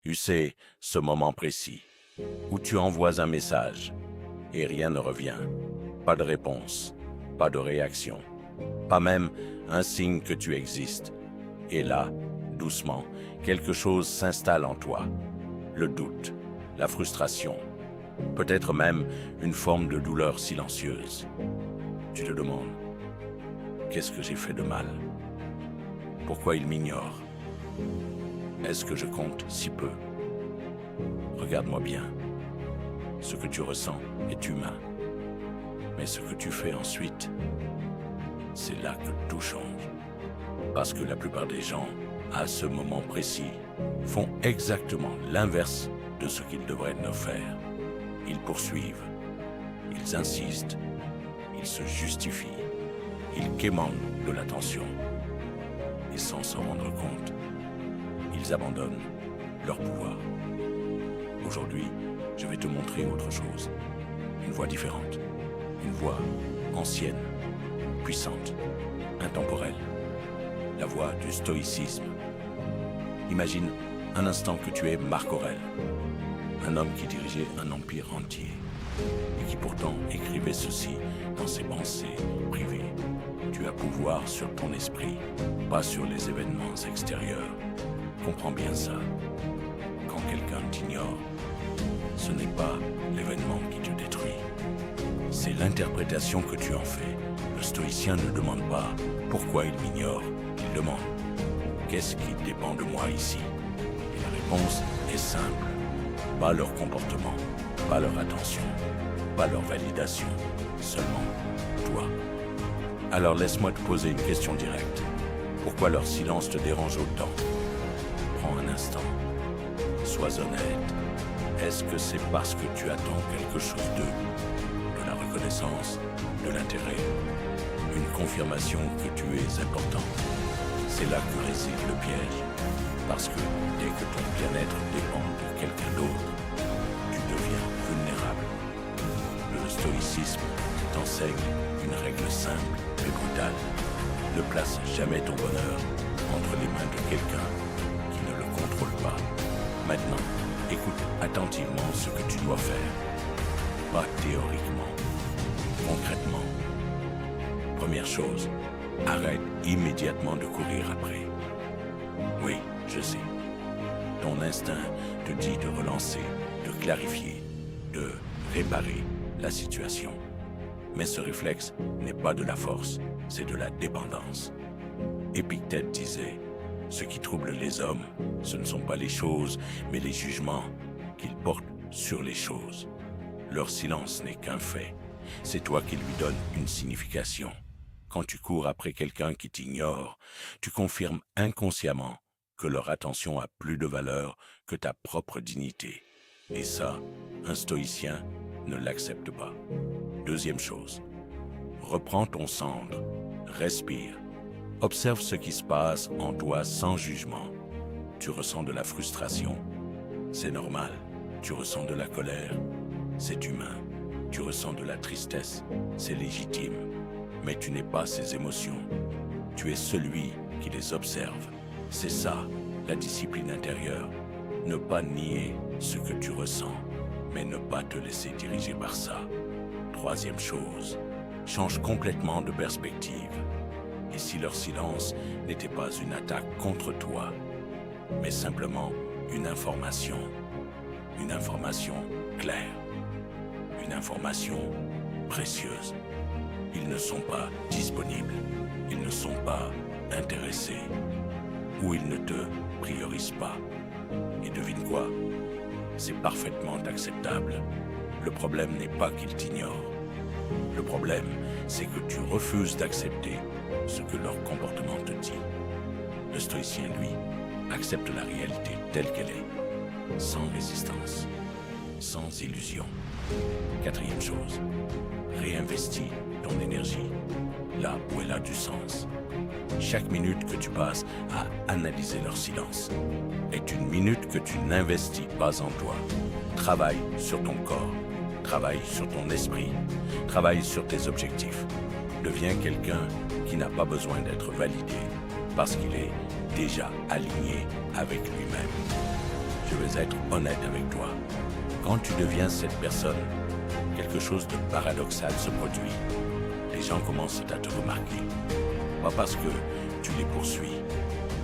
Tu sais, ce moment précis, où tu envoies un message et rien ne revient. Pas de réponse, pas de réaction, pas même un signe que tu existes. Et là, doucement, quelque chose s'installe en toi. Le doute, la frustration, peut-être même une forme de douleur silencieuse. Tu te demandes, qu'est-ce que j'ai fait de mal? Pourquoi il m'ignore? Est-ce que je compte si peu? Regarde-moi bien. Ce que tu ressens est humain. Mais ce que tu fais ensuite, c'est là que tout change. Parce que la plupart des gens, à ce moment précis, font exactement l'inverse de ce qu'ils devraient ne faire. Ils poursuivent, ils insistent, ils se justifient, ils quémandent de l'attention. Et sans s'en rendre compte, ils abandonnent leur pouvoir. Aujourd'hui, je vais te montrer autre chose. Une voie différente. Une voie ancienne, puissante, intemporelle. La voie du stoïcisme. Imagine un instant que tu es Marc Aurèle, un homme qui dirigeait un empire entier et qui pourtant écrivait ceci dans ses pensées privées. Tu as pouvoir sur ton esprit, pas sur les événements extérieurs. Comprends bien ça. Quand quelqu'un t'ignore, ce n'est pas l'événement qui te détruit. C'est l'interprétation que tu en fais. Le stoïcien ne demande pas pourquoi il m'ignore. Il demande qu'est-ce qui dépend de moi ici. Et la réponse est simple. Pas leur comportement, pas leur attention, pas leur validation, seulement toi. Alors laisse-moi te poser une question directe. Pourquoi leur silence te dérange autant? Prends un instant. Sois honnête. Est-ce que c'est parce que tu attends quelque chose d'eux? De la reconnaissance, de l'intérêt, une confirmation que tu es important? C'est là que réside le piège. Parce que dès que ton bien-être dépend de quelqu'un d'autre, tu deviens vulnérable. Le stoïcisme t'enseigne une règle simple et brutale. Ne place jamais ton bonheur entre les mains de quelqu'un qui ne le contrôle pas. Maintenant, écoute attentivement ce que tu dois faire. Pas théoriquement, concrètement. Première chose, arrête immédiatement de courir après. Oui, je sais. Ton instinct te dit de relancer, de clarifier, de réparer la situation. Mais ce réflexe n'est pas de la force, c'est de la dépendance. Épictète disait, ce qui trouble les hommes, ce ne sont pas les choses, mais les jugements qu'ils portent sur les choses. Leur silence n'est qu'un fait. C'est toi qui lui donnes une signification. Quand tu cours après quelqu'un qui t'ignore, tu confirmes inconsciemment que leur attention a plus de valeur que ta propre dignité. Et ça, un stoïcien ne l'accepte pas. Deuxième chose, reprends ton centre, respire, observe ce qui se passe en toi sans jugement. Tu ressens de la frustration, c'est normal. Tu ressens de la colère, c'est humain. Tu ressens de la tristesse, c'est légitime. Mais tu n'es pas ces émotions. Tu es celui qui les observe. C'est ça, la discipline intérieure. Ne pas nier ce que tu ressens, mais ne pas te laisser diriger par ça. Troisième chose, change complètement de perspective. Et si leur silence n'était pas une attaque contre toi, mais simplement une information claire, une information précieuse. Ils ne sont pas disponibles, ils ne sont pas intéressés, ou ils ne te priorisent pas. Et devine quoi? C'est parfaitement acceptable. Le problème n'est pas qu'ils t'ignorent. Le problème, c'est que tu refuses d'accepter ce que leur comportement te dit. Le stoïcien, lui, accepte la réalité telle qu'elle est, sans résistance, sans illusion. Quatrième chose, réinvestis ton énergie là où elle a du sens. Chaque minute que tu passes à analyser leur silence est une minute que tu n'investis pas en toi. Travaille sur ton corps, travaille sur ton esprit, travaille sur tes objectifs. Deviens quelqu'un qui n'a pas besoin d'être validé parce qu'il est déjà aligné avec lui-même. Je vais être honnête avec toi. Quand tu deviens cette personne, quelque chose de paradoxal se produit. Les gens commencent à te remarquer. Pas parce que tu les poursuis,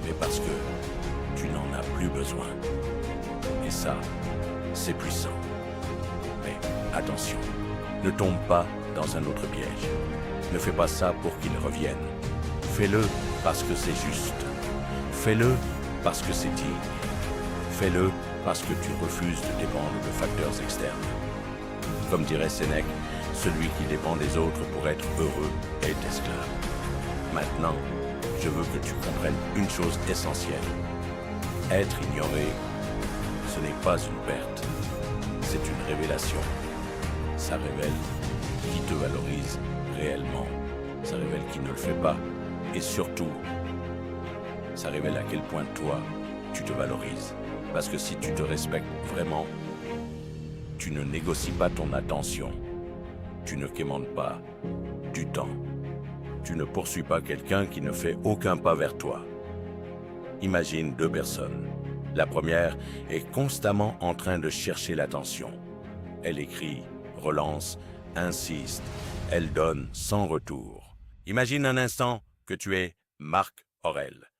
mais parce que tu n'en as plus besoin. Et ça, c'est puissant. Mais attention, ne tombe pas dans un autre piège. Ne fais pas ça pour qu'ils reviennent. Fais-le parce que c'est juste. Fais-le parce que c'est digne. Fais-le parce que tu refuses de dépendre de facteurs externes. Comme dirait Sénèque, celui qui dépend des autres pour être heureux est esclave. Maintenant, je veux que tu comprennes une chose essentielle. Être ignoré, ce n'est pas une perte, c'est une révélation. Ça révèle qui te valorise réellement. Ça révèle qui ne le fait pas. Et surtout, ça révèle à quel point toi, tu te valorises. Parce que si tu te respectes vraiment, tu ne négocies pas ton attention. Tu ne quémandes pas du temps. Tu ne poursuis pas quelqu'un qui ne fait aucun pas vers toi. Imagine deux personnes. La première est constamment en train de chercher l'attention. Elle écrit, relance, insiste. Elle donne sans retour. Imagine un instant que tu es Marc Aurèle.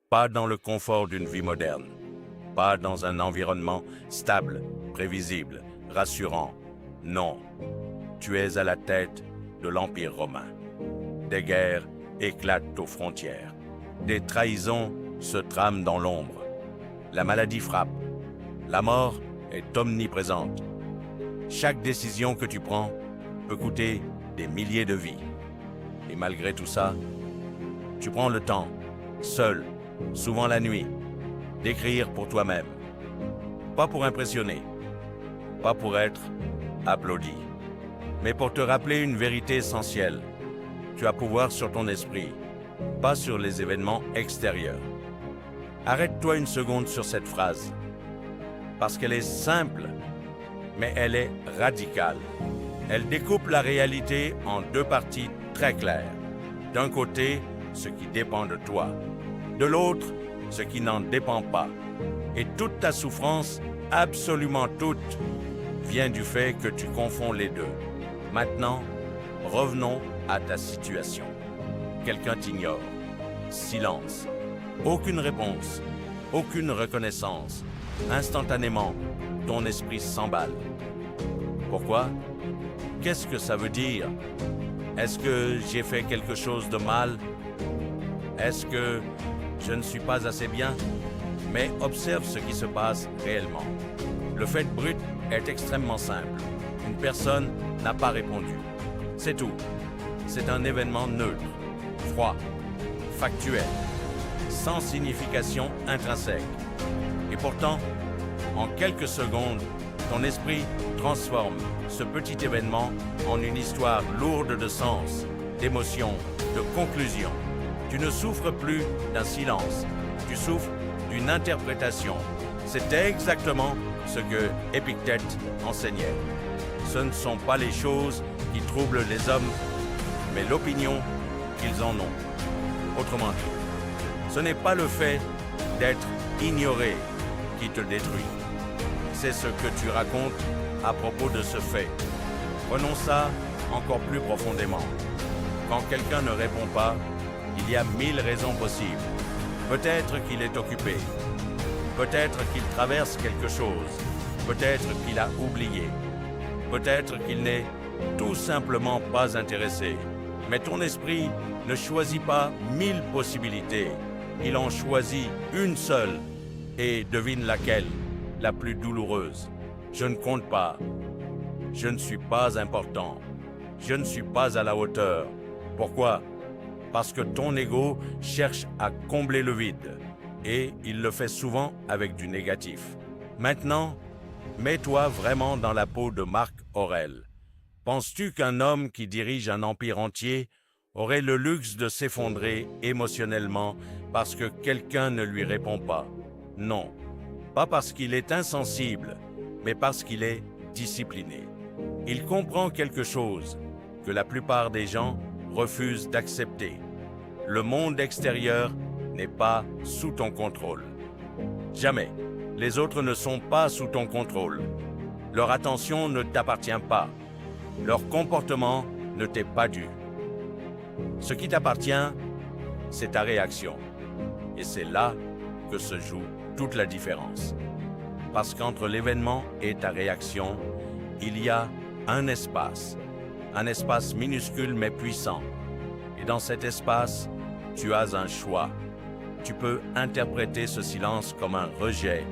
Pas dans le confort d'une vie moderne. Pas dans un environnement stable, prévisible, rassurant. Non. Tu es à la tête de l'Empire romain. Des guerres éclatent aux frontières. Des trahisons se trament dans l'ombre. La maladie frappe. La mort est omniprésente. Chaque décision que tu prends peut coûter des milliers de vies. Et malgré tout ça, tu prends le temps, seul, souvent la nuit, d'écrire pour toi-même. Pas pour impressionner, pas pour être applaudi, mais pour te rappeler une vérité essentielle. Tu as pouvoir sur ton esprit, pas sur les événements extérieurs. Arrête-toi une seconde sur cette phrase, parce qu'elle est simple, mais elle est radicale. Elle découpe la réalité en deux parties très claires. D'un côté, ce qui dépend de toi. De l'autre, ce qui n'en dépend pas. Et toute ta souffrance, absolument toute, vient du fait que tu confonds les deux. Maintenant, revenons à ta situation. Quelqu'un t'ignore. Silence. Aucune réponse. Aucune reconnaissance. Instantanément, ton esprit s'emballe. Pourquoi? Qu'est-ce que ça veut dire? Est-ce que j'ai fait quelque chose de mal? Est-ce que je ne suis pas assez bien? Mais observe ce qui se passe réellement. Le fait brut est extrêmement simple. Une personne n'a pas répondu. C'est tout. C'est un événement neutre, froid, factuel, sans signification intrinsèque. Et pourtant, en quelques secondes, ton esprit transforme ce petit événement en une histoire lourde de sens, d'émotions, de conclusions. Tu ne souffres plus d'un silence, tu souffres d'une interprétation. C'était exactement ce que Épictète enseignait. Ce ne sont pas les choses qui troublent les hommes, mais l'opinion qu'ils en ont. Autrement dit, ce n'est pas le fait d'être ignoré qui te détruit. C'est ce que tu racontes à propos de ce fait. Prenons ça encore plus profondément. Quand quelqu'un ne répond pas, il y a 1000 raisons possibles. Peut-être qu'il est occupé. Peut-être qu'il traverse quelque chose. Peut-être qu'il a oublié. Peut-être qu'il n'est tout simplement pas intéressé. Mais ton esprit ne choisit pas 1000 possibilités. Il en choisit une seule. Et devine laquelle? La plus douloureuse. Je ne compte pas. Je ne suis pas important. Je ne suis pas à la hauteur. Pourquoi? Parce que ton ego cherche à combler le vide. Et il le fait souvent avec du négatif. Maintenant, mets-toi vraiment dans la peau de Marc Aurèle. Penses-tu qu'un homme qui dirige un empire entier aurait le luxe de s'effondrer émotionnellement parce que quelqu'un ne lui répond pas? Non. Pas parce qu'il est insensible, mais parce qu'il est discipliné. Il comprend quelque chose que la plupart des gens refusent d'accepter. Le monde extérieur n'est pas sous ton contrôle. Jamais. Les autres ne sont pas sous ton contrôle. Leur attention ne t'appartient pas. Leur comportement ne t'est pas dû. Ce qui t'appartient, c'est ta réaction. Et c'est là que se joue toute la différence. Parce qu'entre l'événement et ta réaction, il y a un espace minuscule mais puissant. Et dans cet espace, tu as un choix. Tu peux interpréter ce silence comme un rejet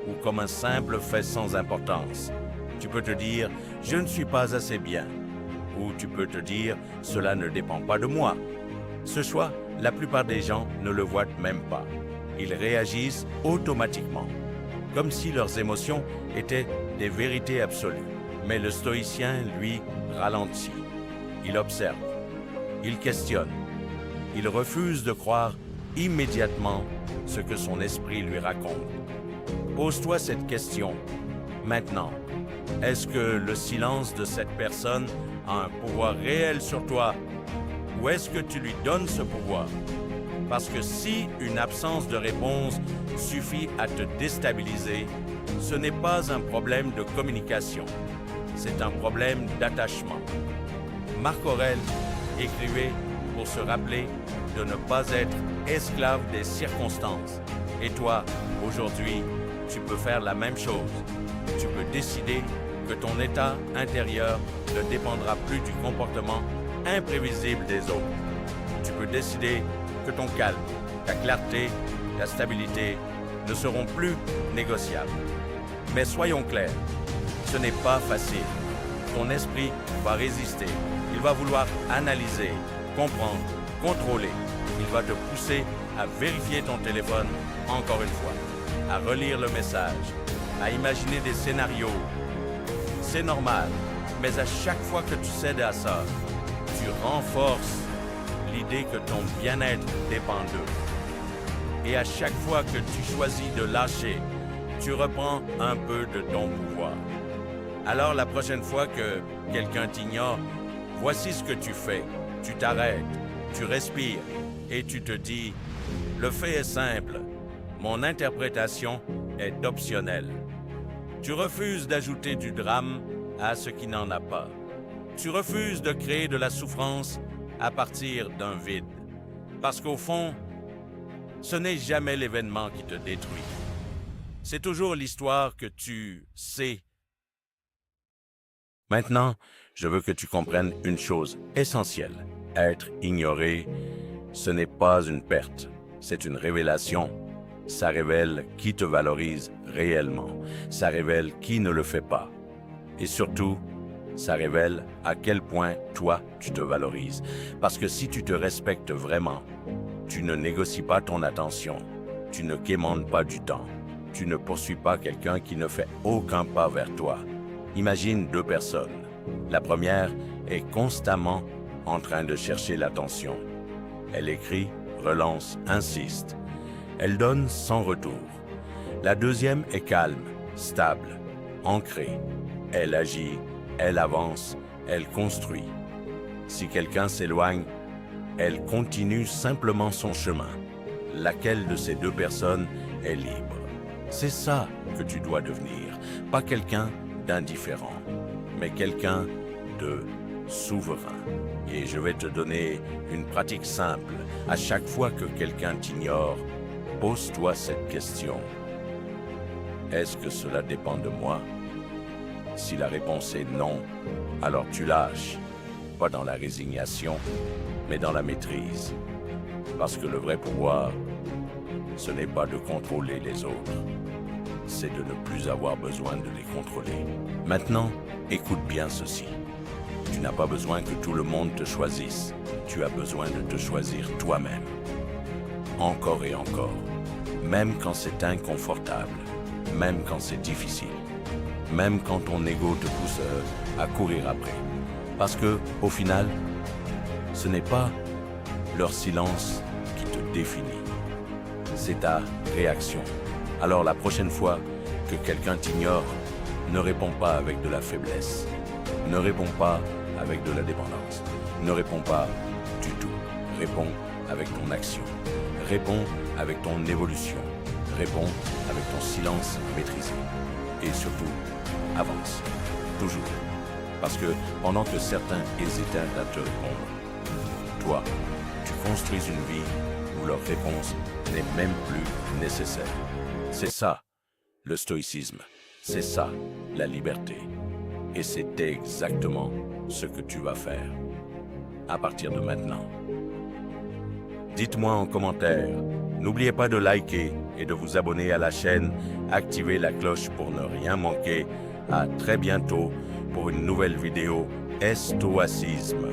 ou comme un simple fait sans importance. Tu peux te dire « je ne suis pas assez bien » ou tu peux te dire « cela ne dépend pas de moi ». Ce choix, la plupart des gens ne le voient même pas. Ils réagissent automatiquement, comme si leurs émotions étaient des vérités absolues. Mais le stoïcien, lui, ralentit. Il observe. Il questionne. Il refuse de croire immédiatement ce que son esprit lui raconte. Pose-toi cette question. Maintenant, est-ce que le silence de cette personne a un pouvoir réel sur toi ou est-ce que tu lui donnes ce pouvoir? Parce que si une absence de réponse suffit à te déstabiliser, ce n'est pas un problème de communication, c'est un problème d'attachement. Marc Aurèle écrivait pour se rappeler de ne pas être esclave des circonstances. Et toi, aujourd'hui, tu peux faire la même chose. Tu peux décider que ton état intérieur ne dépendra plus du comportement imprévisible des autres. Tu peux décider que ton calme, ta clarté, ta stabilité ne seront plus négociables. Mais soyons clairs, ce n'est pas facile. Ton esprit va résister. Il va vouloir analyser, comprendre, contrôler. Il va te pousser à vérifier ton téléphone encore une fois, à relire le message, à imaginer des scénarios. C'est normal, mais à chaque fois que tu cèdes à ça, tu renforces l'idée que ton bien-être dépend d'eux. Et à chaque fois que tu choisis de lâcher, tu reprends un peu de ton pouvoir. Alors la prochaine fois que quelqu'un t'ignore, voici ce que tu fais. Tu t'arrêtes, tu respires et tu te dis « Le fait est simple, mon interprétation est optionnelle ». Tu refuses d'ajouter du drame à ce qui n'en a pas. Tu refuses de créer de la souffrance à partir d'un vide. Parce qu'au fond, ce n'est jamais l'événement qui te détruit. C'est toujours l'histoire que tu sais. Maintenant, je veux que tu comprennes une chose essentielle. Être ignoré, ce n'est pas une perte, c'est une révélation. Ça révèle qui te valorise réellement. Ça révèle qui ne le fait pas. Et surtout, ça révèle à quel point toi, tu te valorises. Parce que si tu te respectes vraiment, tu ne négocies pas ton attention, tu ne quémandes pas du temps, tu ne poursuis pas quelqu'un qui ne fait aucun pas vers toi. Imagine deux personnes. La première est constamment en train de chercher l'attention. Elle écrit, relance, insiste. Elle donne sans retour. La deuxième est calme, stable, ancrée. Elle agit, elle avance, elle construit. Si quelqu'un s'éloigne, elle continue simplement son chemin. Laquelle de ces deux personnes est libre? C'est ça que tu dois devenir, pas quelqu'un d'indifférent, mais quelqu'un de souverain. Et je vais te donner une pratique simple. À chaque fois que quelqu'un t'ignore, pose-toi cette question. Est-ce que cela dépend de moi? Si la réponse est non, alors tu lâches, pas dans la résignation, mais dans la maîtrise. Parce que le vrai pouvoir, ce n'est pas de contrôler les autres, c'est de ne plus avoir besoin de les contrôler. Maintenant, écoute bien ceci. Tu n'as pas besoin que tout le monde te choisisse, tu as besoin de te choisir toi-même. Encore et encore, même quand c'est inconfortable, même quand c'est difficile, même quand ton ego te pousse à courir après. Parce que, au final, ce n'est pas leur silence qui te définit, c'est ta réaction. Alors la prochaine fois que quelqu'un t'ignore, ne réponds pas avec de la faiblesse, ne réponds pas avec de la dépendance, ne réponds pas du tout, réponds avec ton action, réponds avec ton évolution, réponds avec avec ton silence maîtrisé. Et surtout, avance. Toujours. Parce que pendant que certains hésitaient à te répondre, toi, tu construis une vie où leur réponse n'est même plus nécessaire. C'est ça, le stoïcisme. C'est ça, la liberté. Et c'est exactement ce que tu vas faire à partir de maintenant. Dites-moi en commentaire. N'oubliez pas de liker et de vous abonner à la chaîne. Activez la cloche pour ne rien manquer. À très bientôt pour une nouvelle vidéo Stoïcisme.